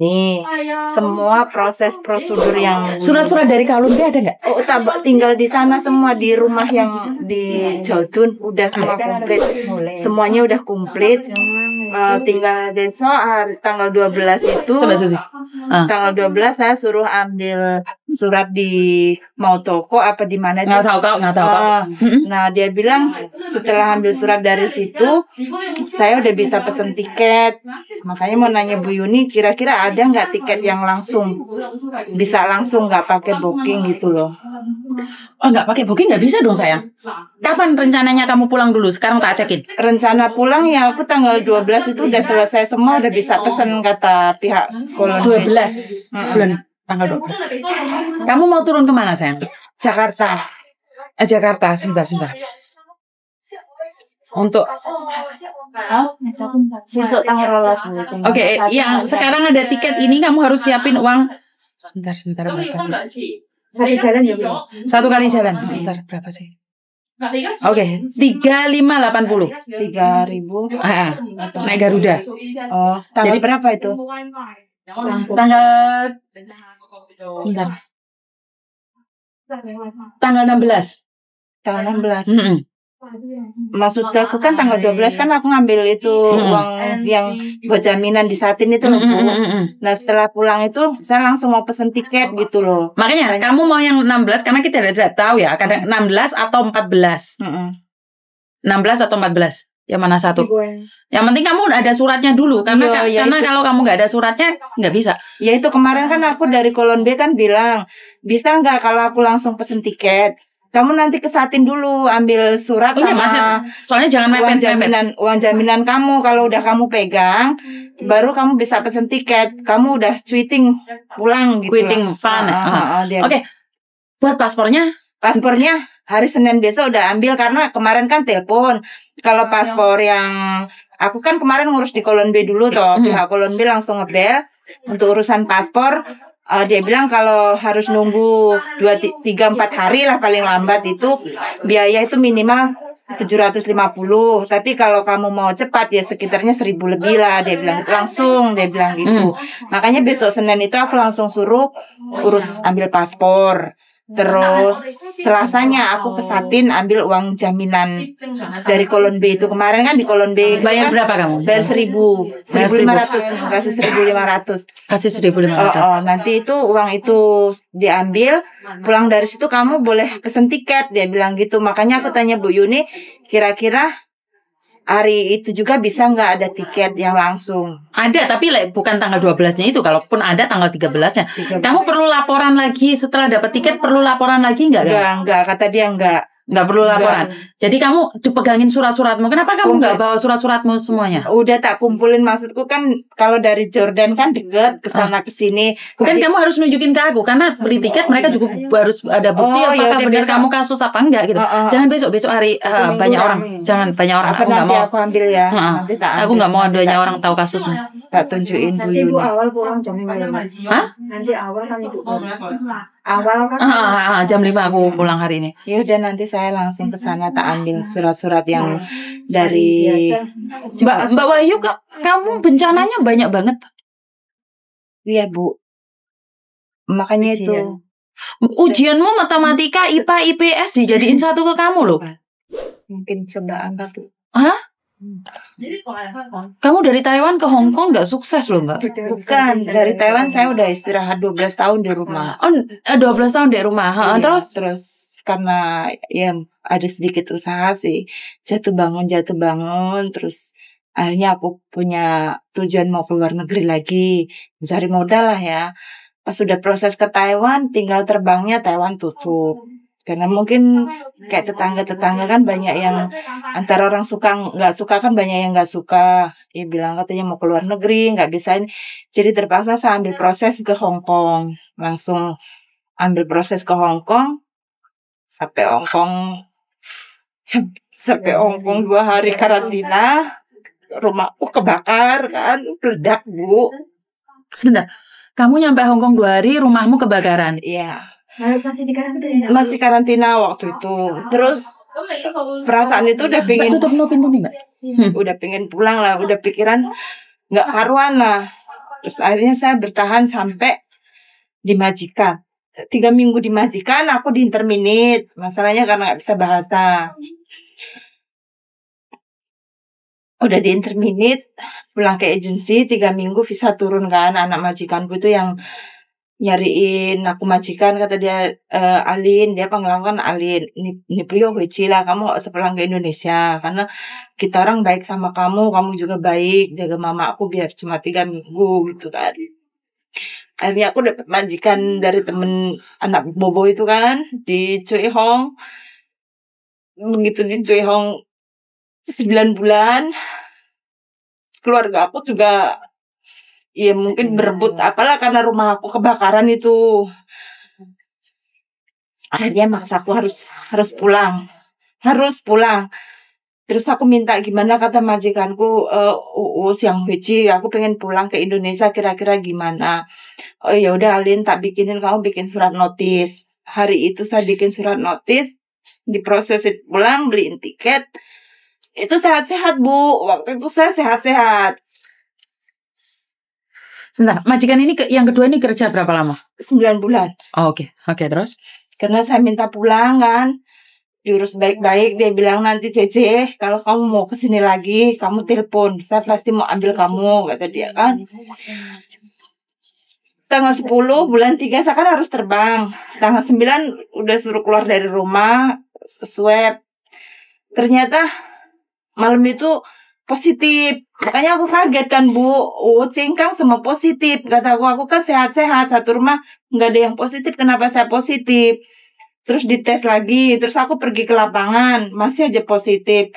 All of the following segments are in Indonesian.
Nih, semua proses prosedur yang Surat-surat dari Kolombe ada nggak? Oh, tinggal di sana semua di rumah yang di Jautun udah semua komplit. Semuanya udah komplit. Tinggal besok tanggal 12 itu. Tanggal 12 saya suruh ambil surat di mau toko apa di mana Nggak tahu kok. Nah, dia bilang setelah ambil surat dari situ saya udah bisa pesen tiket. Makanya mau nanya Bu Yuni, kira-kira ada nggak tiket yang langsung bisa langsung nggak pakai booking gitu loh? Oh, nggak pakai booking nggak bisa dong sayang. Kapan rencananya kamu pulang dulu? Sekarang tak cekin. Rencana pulang ya aku tanggal 12 itu udah selesai semua, udah bisa pesen kata pihak Kolombe. 12 bulan tanggal 12. Kamu mau turun kemana sayang? Jakarta. Jakarta, sebentar. Untuk besok tanggal 12. Oke, yang sekarang ada tiket ini kamu harus siapin uang. Sebentar berapa? Satu kali jalan. Sebentar berapa sih? Oke, 3.580. 3.000. Naik Garuda. Oh, jadi berapa itu? Tanggal 16. Tanggal 16. Maksud aku kan tanggal 12 kan aku ngambil itu uang yang buat jaminan di Satin itu loh Bu. Nah setelah pulang itu saya langsung mau pesen tiket gitu loh. Makanya kamu mau yang 16 karena kita tidak tahu ya kadang 16 atau 14. 16 atau 14. Yang mana satu? Yang penting kamu ada suratnya dulu karena kalau kamu nggak ada suratnya nggak bisa. Ya itu kemarin kan aku dari Kolombe kan bilang bisa nggak kalau aku langsung pesen tiket. Kamu nanti ke Satin dulu ambil surat soalnya jangan uang jaminan kamu kalau udah kamu pegang baru kamu bisa pesen tiket. Kamu udah cuiting pulang gitu. Cuiting fun. Oke. Buat paspornya hari Senin besok udah ambil karena kemarin kan telepon. Kalau paspor yang aku kan kemarin ngurus di Kolombe dulu toh. Pihak Kolombe langsung ngebel untuk urusan paspor. Dia bilang kalau harus nunggu 2-3-4 hari lah paling lambat itu biaya itu minimal 750. Tapi kalau kamu mau cepat ya sekitarnya 1.000 lebih lah. Dia bilang dia bilang gitu. Makanya besok Senin itu aku langsung suruh urus ambil paspor. Terus Selasanya aku ke Satin ambil uang jaminan dari Kolombe itu. Kemarin kan di Kolombe bayar berapa kamu? Bayar 1.500. Kasih 1.500. Kasih 1.500. Nanti itu uang itu diambil. Pulang dari situ kamu boleh pesen tiket. Dia bilang gitu. Makanya aku tanya Bu Yuni, kira-kira hari itu juga bisa nggak ada tiket yang langsung? Ada, tapi bukan tanggal 12-nya itu. Kalaupun ada tanggal 13-nya. 13. Kamu perlu laporan lagi setelah dapat tiket, perlu laporan lagi nggak? Enggak, kata dia enggak. Nggak perlu laporan. Jadi kamu dipegangin surat-suratmu. Kenapa kamu nggak bawa surat-suratmu semuanya? Udah tak kumpulin. Maksudku kan kalau dari Jordan kan deket kesana kesini. Bukan kamu harus nunjukin ke aku karena beli tiket mereka juga harus ada bukti apakah benar kamu kasus apa enggak gitu. Jangan besok hari banyak orang. Jangan banyak orang. Aku nggak mau. Aku ambil ya. Nanti tak ambil. Aku nggak mau banyak orang tahu kasusmu. Tak tunjukin Bu Yuni. Nanti awal pulang jam 5. Nanti awal kan Ibu. Awal kan. Jam 5 aku pulang hari ini. Ya udah nanti saya langsung ke sana tak ambil surat-surat yang dari Mbak Wahyu, kamu bencananya banyak banget. Iya Bu. Makanya itu ujianmu matematika, IPA, IPS dijadiin satu ke kamu loh. Mungkin cobaan satu. Hah? Kamu dari Taiwan ke Hong Kong nggak sukses loh Mbak? Bukan, dari Taiwan saya udah istirahat 12 tahun di rumah. 12 tahun di rumah. Terus karena ya ada sedikit usaha sih, jatuh bangun terus akhirnya aku punya tujuan mau keluar negeri lagi, mencari modal lah ya. Pas sudah proses ke Taiwan, tinggal terbangnya Taiwan tutup. Karena mungkin kayak tetangga kan banyak yang antara orang suka nggak suka kan banyak yang nggak suka. Ya bilang katanya mau keluar negeri nggak bisa. Jadi terpaksa saya ambil proses ke Hong Kong. Langsung ambil proses ke Hong Kong. Sampai Hong Kong 2 hari karantina. Rumahku kebakar kan, meledak Bu. Sebentar, kamu nyampe Hong Kong 2 hari, rumahmu kebakaran. Iya. Masih karantina waktu itu. Terus perasaan itu udah pengen tutup pintu nih Mbak. Udah pengen pulang lah, udah pikiran nggak karuan lah. Terus akhirnya saya bertahan sampai di majikan. 3 minggu di majikan, aku di interminit. Masalahnya karena nggak bisa bahasa. Udah di interminit, pulang ke agensi 3 minggu visa turun kan. Anak majikanku itu yang nyariin aku majikan, kata dia, Alin, dia panggilan Alin, ini Puyo lah, kamu gak usah pulang ke Indonesia karena kita orang baik sama kamu juga baik, jaga mama aku biar cuma 3 minggu gitu kan. Akhirnya aku dapat majikan dari temen anak Bobo itu kan di Choi Hong. Begitu di Choi Hong 9 bulan, keluarga aku juga ya mungkin berebut apalah karena rumah aku kebakaran itu. Akhirnya maksa aku harus pulang. Terus aku minta gimana, kata majikanku, Siang Wiji, aku pengen pulang ke Indonesia, kira-kira gimana? Oh ya udah Alin, tak bikinin, kamu bikin surat notis. Hari itu saya bikin surat notis, diprosesin pulang, beliin tiket. Itu sehat-sehat Bu, waktu itu saya sehat-sehat. Sebentar, majikan ini yang kedua ini kerja berapa lama? 9 bulan. Oh, oke, terus? Karena saya minta pulang kan, diurus baik-baik, dia bilang nanti Cece, kalau kamu mau kesini lagi, kamu telepon, saya pasti mau ambil kamu, kata dia kan. Tanggal 10 bulan 3 saya kan harus terbang. Tanggal 9 udah suruh keluar dari rumah, swab. Ternyata malam itu positif. Makanya aku kaget kan Bu. Cingkang semua positif. Kata aku kan sehat-sehat. Satu rumah nggak ada yang positif. Kenapa saya positif? Terus dites lagi. Terus aku pergi ke lapangan. Masih aja positif.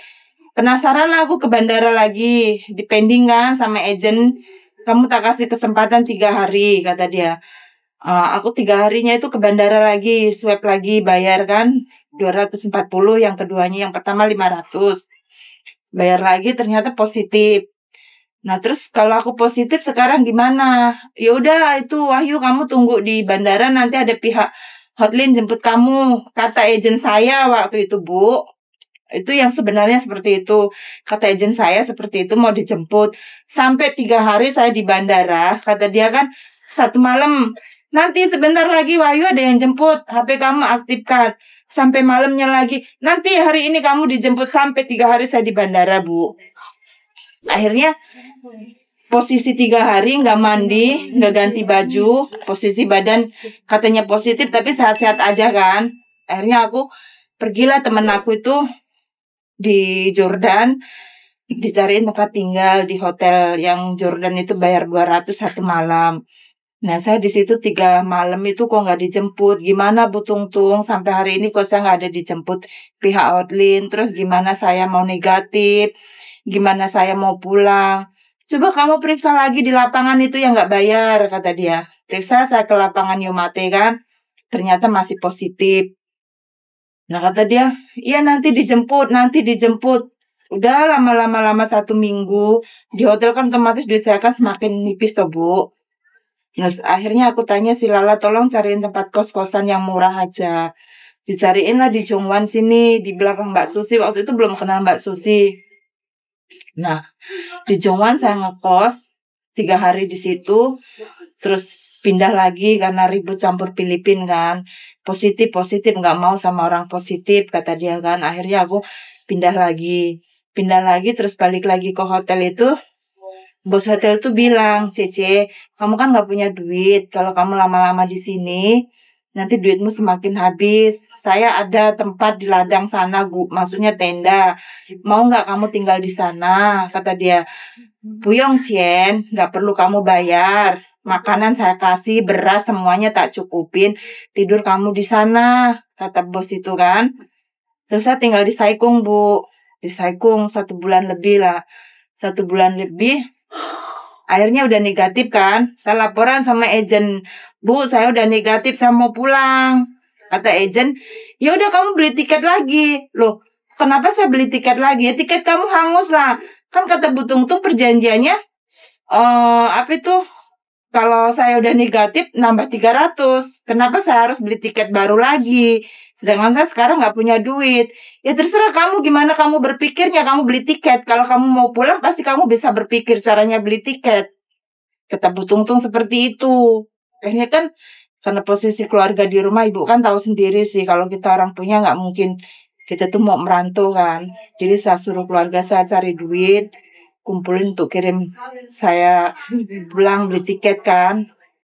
Penasaran lah aku ke bandara lagi. Dipending kan sama agent. Kamu tak kasih kesempatan 3 hari, kata dia. Aku 3 harinya itu ke bandara lagi. Swab lagi, bayar kan 240. Yang keduanya, yang pertama 500. Bayar lagi, ternyata positif. Nah terus kalau aku positif sekarang gimana? Ya udah itu Wahyu, kamu tunggu di bandara, nanti ada pihak hotline jemput kamu, kata agen saya waktu itu Bu. Itu yang sebenarnya seperti itu, kata agen saya seperti itu, mau dijemput. Sampai 3 hari saya di bandara, kata dia kan 1 malam. Nanti sebentar lagi Wahyu ada yang jemput, HP kamu aktifkan. Sampai malamnya lagi, nanti hari ini kamu dijemput. Sampai 3 hari saya di bandara Bu. Akhirnya posisi 3 hari nggak mandi, nggak ganti baju, posisi badan katanya positif tapi sehat-sehat aja kan. Akhirnya aku pergilah, temen aku itu di Jordan, dicariin tempat tinggal di hotel yang Jordan itu bayar 200 1 malam. Nah saya di situ 3 malam itu kok nggak dijemput. Gimana Bu Tungtung, sampai hari ini kok saya nggak ada dijemput pihak hotline. Terus gimana saya mau negatif, gimana saya mau pulang. Coba kamu periksa lagi di lapangan itu yang nggak bayar, kata dia. Periksa, saya ke lapangan Yomate kan, ternyata masih positif. Nah kata dia, iya nanti dijemput. Udah lama-lama 1 minggu di hotel kan otomatis duit saya kan semakin nipis toh Bu. Nah, akhirnya aku tanya si Lala, tolong cariin tempat kos-kosan yang murah aja. Dicariin lah di Jongwan sini, di belakang Mbak Susi. Waktu itu belum kenal Mbak Susi. Nah, di Jongwan saya ngekos 3 hari di situ. Terus pindah lagi karena ribut campur Filipin kan. Positif, nggak mau sama orang positif, kata dia kan. Akhirnya aku pindah lagi terus balik lagi ke hotel itu. Bos hotel tuh bilang, Cece, kamu kan nggak punya duit. Kalau kamu lama-lama di sini, nanti duitmu semakin habis. Saya ada tempat di ladang sana, maksudnya tenda. Mau nggak kamu tinggal di sana? Kata dia. Puyong Cien, nggak perlu kamu bayar. Makanan saya kasih, beras semuanya tak cukupin. Tidur kamu di sana, kata bos itu kan. Terus saya tinggal di Saikung Bu. Di Saikung 1 bulan lebih lah. 1 bulan lebih. Akhirnya udah negatif kan. Saya laporan sama agen, Bu saya udah negatif, saya mau pulang. Kata agen, ya udah kamu beli tiket lagi. Loh kenapa saya beli tiket lagi? Ya, tiket kamu hangus lah. Kan kata Bu Tungtung perjanjiannya apa itu, kalau saya udah negatif nambah 300. Kenapa saya harus beli tiket baru lagi? Sedangkan saya sekarang nggak punya duit. Ya terserah kamu gimana kamu berpikirnya, kamu beli tiket. Kalau kamu mau pulang pasti kamu bisa berpikir caranya beli tiket. kata Bu Tungtung seperti itu. Akhirnya kan karena posisi keluarga di rumah, ibu kan tahu sendiri sih kalau kita orang punya nggak mungkin kita tuh mau merantau kan. Jadi saya suruh keluarga saya cari duit, kumpulin untuk kirim saya pulang beli tiket kan.